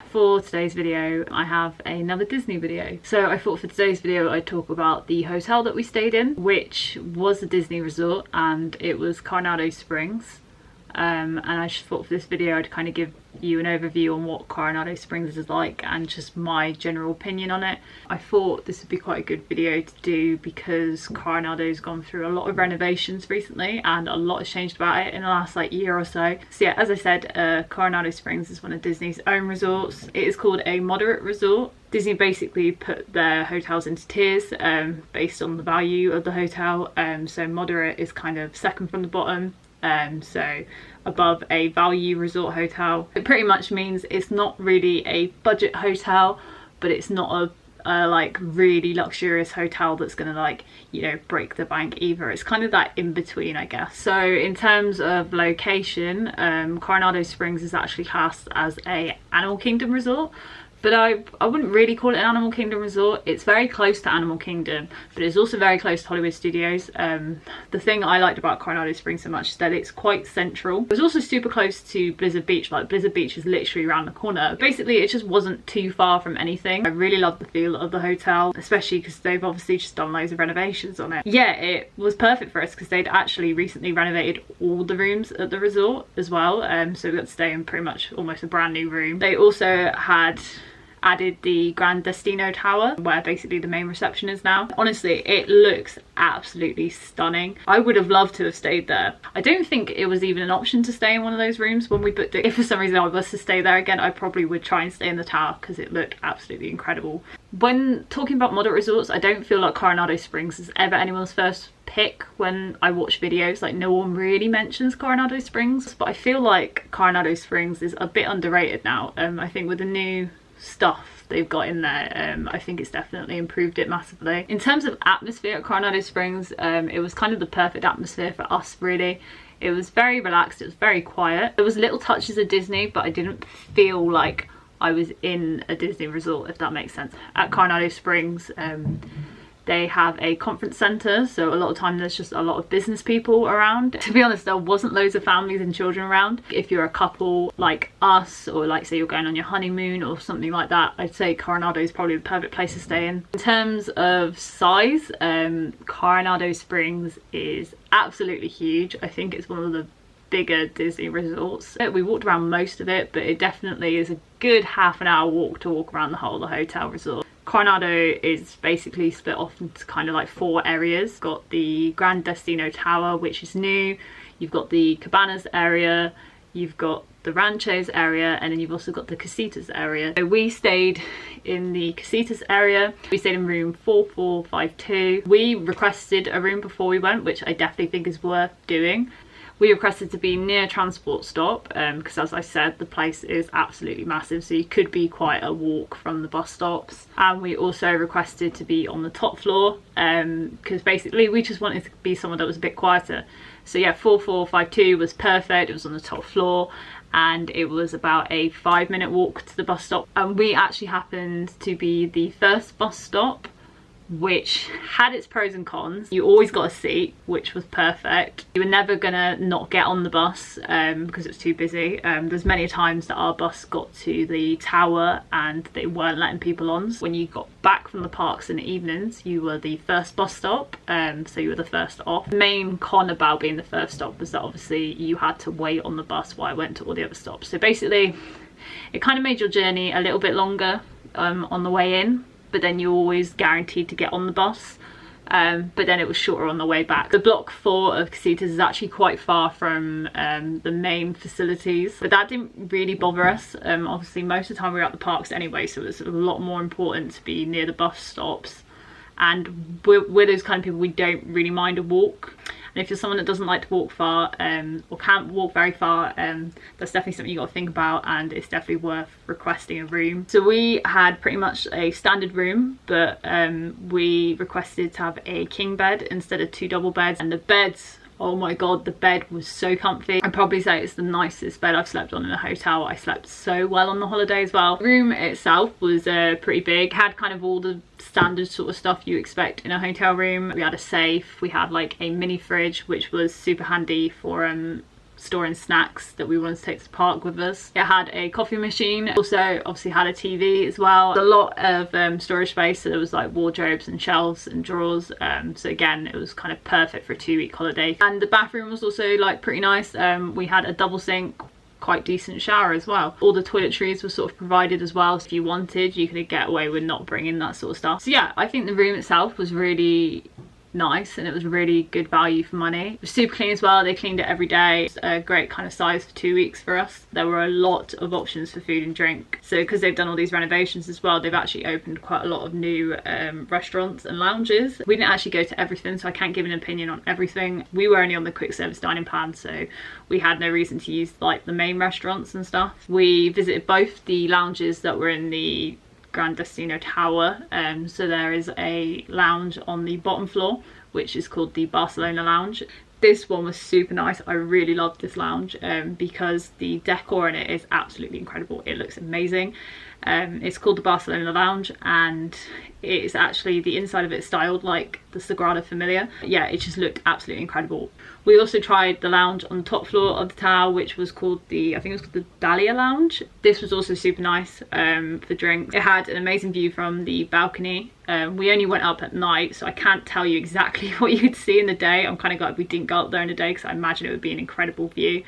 For today's video, I have another Disney video. So I thought for today's video I'd talk about the hotel that we stayed in, which was a Disney resort, and it was Coronado Springs. And I just thought for this video I'd kind of give you an overview on what Coronado Springs is like and just my general opinion on it. I thought this would be quite a good video to do because Coronado's gone through a lot of renovations recently and a lot has changed about it in the last year or so. So yeah, as I said, Coronado Springs is one of Disney's own resorts. It is called a moderate resort. Disney basically put their hotels into tiers based on the value of the hotel. So moderate is kind of second from the bottom. So above a value resort hotel. It pretty much means it's not really a budget hotel, but it's not a really luxurious hotel that's gonna break the bank either. It's kind of that in between, I guess. So in terms of location, Coronado Springs is actually classed as a Animal Kingdom resort. But I wouldn't really call it an Animal Kingdom resort. It's very close to Animal Kingdom, but it's also very close to Hollywood Studios. The thing I liked about Coronado Springs so much is that it's quite central. It was also super close to Blizzard Beach. Blizzard Beach is literally around the corner. Basically, it just wasn't too far from anything. I really loved the feel of the hotel, especially because they've obviously just done loads of renovations on it. Yeah, it was perfect for us because they'd actually recently renovated all the rooms at the resort as well. So we got to stay in pretty much almost a brand new room. They also had added the Grand Destino Tower, where basically the main reception is now. Honestly, it looks absolutely stunning. I would have loved to have stayed there. I don't think it was even an option to stay in one of those rooms when we booked it. If for some reason I was to stay there again, I probably would try and stay in the tower because it looked absolutely incredible. When talking about moderate resorts, I don't feel like Coronado Springs is ever anyone's first pick when I watch videos. No one really mentions Coronado Springs, but I feel like Coronado Springs is a bit underrated now. I think with the new stuff they've got in there, I think it's definitely improved it massively. In terms of atmosphere at Coronado Springs, it was kind of the perfect atmosphere for us, really. It was very relaxed, it was very quiet. There was little touches of Disney, but I didn't feel like I was in a Disney resort, if that makes sense. At Coronado Springs, they have a conference centre, so a lot of time there's just a lot of business people around. To be honest, there wasn't loads of families and children around. If you're a couple like us, or say you're going on your honeymoon or something like that, I'd say Coronado is probably the perfect place to stay in. In terms of size, Coronado Springs is absolutely huge. I think it's one of the bigger Disney resorts. We walked around most of it, but it definitely is a good half an hour walk to walk around the whole of the hotel resort. Coronado is basically split off into kind of 4 areas. You've got the Grand Destino Tower, which is new. You've got the Cabanas area. You've got the Ranchos area, and then you've also got the Casitas area. So we stayed in the Casitas area. We stayed in room 4452. We requested a room before we went, which I definitely think is worth doing. We requested to be near transport stop because, as I said, the place is absolutely massive, so you could be quite a walk from the bus stops. And we also requested to be on the top floor because basically we just wanted to be somewhere that was a bit quieter. So yeah, 4452 was perfect. It was on the top floor and it was about a 5-minute walk to the bus stop. And we actually happened to be the first bus stop, which had its pros and cons. You always got a seat, which was perfect. You were never gonna not get on the bus because it was too busy. There's many times that our bus got to the tower and they weren't letting people on. So when you got back from the parks in the evenings, you were the first bus stop, so you were the first off. The main con about being the first stop was that obviously you had to wait on the bus while I went to all the other stops. So basically, it kind of made your journey a little bit longer on the way in, but then you're always guaranteed to get on the bus, but then it was shorter on the way back. The block 4 of Casitas is actually quite far from the main facilities, but that didn't really bother us. Obviously most of the time we were at the parks anyway, so it's a lot more important to be near the bus stops, and we're those kind of people, we don't really mind a walk. And if you're someone that doesn't like to walk far or can't walk very far, that's definitely something you got to think about, and it's definitely worth requesting a room. So we had pretty much a standard room, but we requested to have a king bed instead of 2 double beds, and the beds, oh my god, the bed was so comfy. I'd probably say it's the nicest bed I've slept on in a hotel. I slept so well on the holiday as well. The room itself was pretty big, had kind of all the standard sort of stuff you expect in a hotel room. We had a safe, we had a mini fridge, which was super handy for storing snacks that we wanted to take to the park with us. It had a coffee machine, also obviously had a TV as well. A lot of storage space, so there was like wardrobes and shelves and drawers, so again it was kind of perfect for a 2-week holiday. And the bathroom was also like pretty nice. We had a double sink, quite decent shower as well. All the toiletries were sort of provided as well, so if you wanted you could get away with not bringing that sort of stuff. So yeah, I think the room itself was really nice and it was really good value for money. It was super clean as well. They cleaned it every day. It's a great kind of size for 2 weeks for us. There were a lot of options for food and drink, so because they've done all these renovations as well, they've actually opened quite a lot of new restaurants and lounges. We didn't actually go to everything, so I can't give an opinion on everything. We were only on the quick service dining plan, so we had no reason to use like the main restaurants and stuff. We visited both the lounges that were in the Gran Destino Tower, so there is a lounge on the bottom floor which is called the Barcelona Lounge. This one was super nice. I really loved this lounge because the decor in it is absolutely incredible. It looks amazing. It's called the Barcelona Lounge and it's actually, the inside of it styled like the Sagrada Familia. Yeah, it just looked absolutely incredible. We also tried the lounge on the top floor of the tower, which was called the, I think it was called the Dahlia Lounge. This was also super nice for drinks. It had an amazing view from the balcony. We only went up at night, so I can't tell you exactly what you could see in the day. I'm kind of glad we didn't go up there in the day because I imagine it would be an incredible view.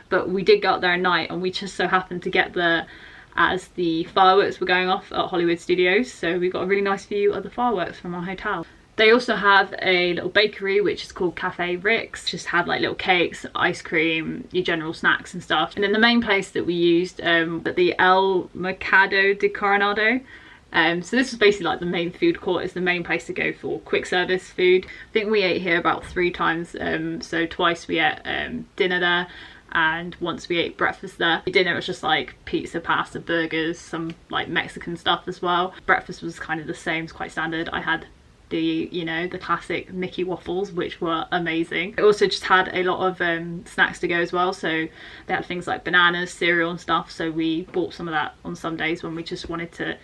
But we did go up there at night and we just so happened to get there as the fireworks were going off at Hollywood Studios, so we got a really nice view of the fireworks from our hotel. They also have a little bakery which is called Cafe Rick's. Just had like little cakes, ice cream, your general snacks and stuff. And then the main place that we used at the El Mercado de Coronado. So this was basically like the main food court. It's the main place to go for quick service food. I think we ate here about 3 times, so twice we ate dinner there and once we ate breakfast there. Dinner was just like pizza, pasta, burgers, some like Mexican stuff as well. Breakfast was kind of the same, it's quite standard. I had the, you know, the classic Mickey waffles, which were amazing. It also just had a lot of snacks to go as well, so they had things like bananas, cereal and stuff, so we bought some of that on some days when we just wanted to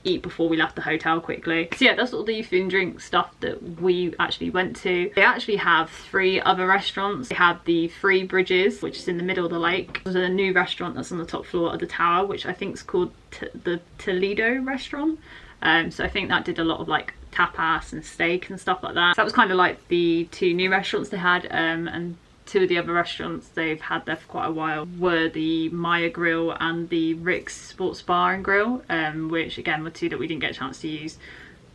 eat before we left the hotel quickly. So yeah, that's all the food and drink stuff that we actually went to. They actually have 3 other restaurants. They have the Three Bridges, which is in the middle of the lake. There's a new restaurant that's on the top floor of the tower, which I think is called the Toledo restaurant. So I think that did a lot of like tapas and steak and stuff like that. So that was kind of like the 2 new restaurants they had, and 2 of the other restaurants they've had there for quite a while were the Maya Grill and the Rick's Sports Bar and Grill, which again were 2 that we didn't get a chance to use.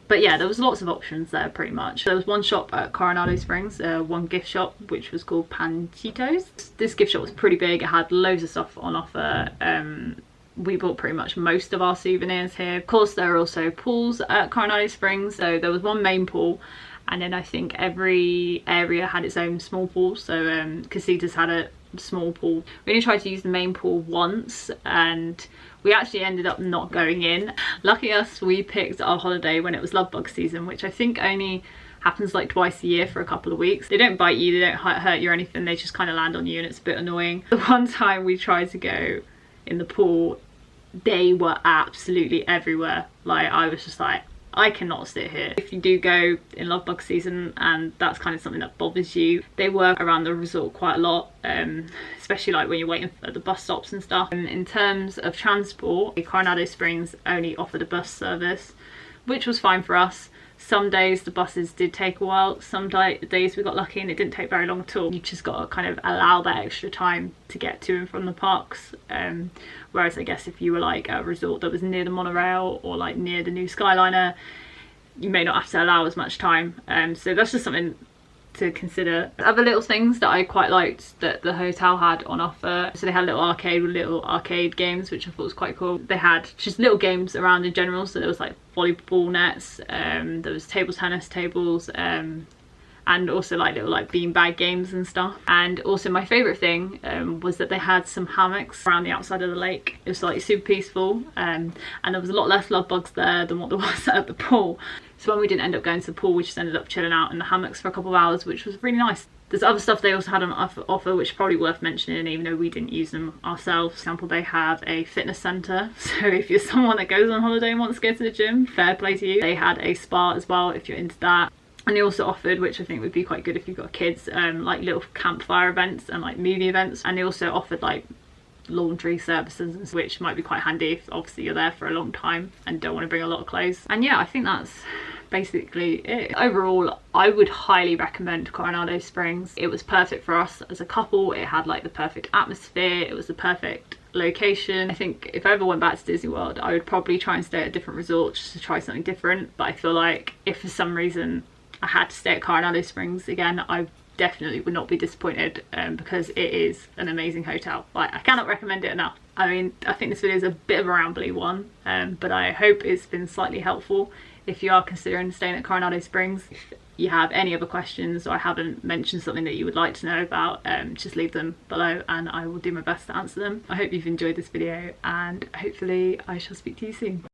But yeah, there was lots of options there pretty much. There was one shop at Coronado Springs, one gift shop, which was called Panchitos. This gift shop was pretty big. It had loads of stuff on offer. We bought pretty much most of our souvenirs here. Of course, there are also pools at Coronado Springs. So there was one main pool, and then I think every area had its own small pool. So Casitas had a small pool. We only tried to use the main pool once and we actually ended up not going in. Lucky us, we picked our holiday when it was love bug season, which I think only happens like twice a year for a couple of weeks. They don't bite you, they don't hurt you or anything, they just kind of land on you and it's a bit annoying. The one time we tried to go in the pool, they were absolutely everywhere. Like, I was just like, I cannot sit here. If you do go in love bug season and that's kind of something that bothers you, they work around the resort quite a lot, especially like when you're waiting at the bus stops and stuff. And in terms of transport, Coronado Springs only offered a bus service, which was fine for us. Some days the buses did take a while, some days we got lucky and it didn't take very long at all. You just got to kind of allow that extra time to get to and from the parks. Whereas I guess if you were like at a resort that was near the monorail or like near the new Skyliner, you may not have to allow as much time. So that's just something to consider. Other little things that I quite liked that the hotel had on offer. So they had a little arcade with little arcade games, which I thought was quite cool. They had just little games around in general. So there was like volleyball nets, there was table tennis tables, and also like little like beanbag games and stuff. And also my favourite thing was that they had some hammocks around the outside of the lake. It was like super peaceful, and there was a lot less love bugs there than what there was at the pool. So when we didn't end up going to the pool, we just ended up chilling out in the hammocks for a couple of hours, which was really nice. There's other stuff they also had on offer, which is probably worth mentioning, even though we didn't use them ourselves. For example, they have a fitness centre. So if you're someone that goes on holiday and wants to go to the gym, fair play to you. They had a spa as well, if you're into that. And they also offered, which I think would be quite good if you've got kids, like little campfire events and like movie events. And they also offered like laundry services, which might be quite handy if obviously you're there for a long time and don't want to bring a lot of clothes. And yeah, I think that's basically it. Overall, I would highly recommend Coronado Springs. It was perfect for us as a couple. It had like the perfect atmosphere. It was the perfect location. I think if I ever went back to Disney World, I would probably try and stay at a different resort just to try something different. But I feel like if for some reason I had to stay at Coronado Springs again, I definitely would not be disappointed, because it is an amazing hotel. Like, I cannot recommend it enough. I mean, I think this video is a bit of a rambly one, but I hope it's been slightly helpful if you are considering staying at Coronado Springs. If you have any other questions or I haven't mentioned something that you would like to know about, just leave them below and I will do my best to answer them. I hope you've enjoyed this video and hopefully I shall speak to you soon.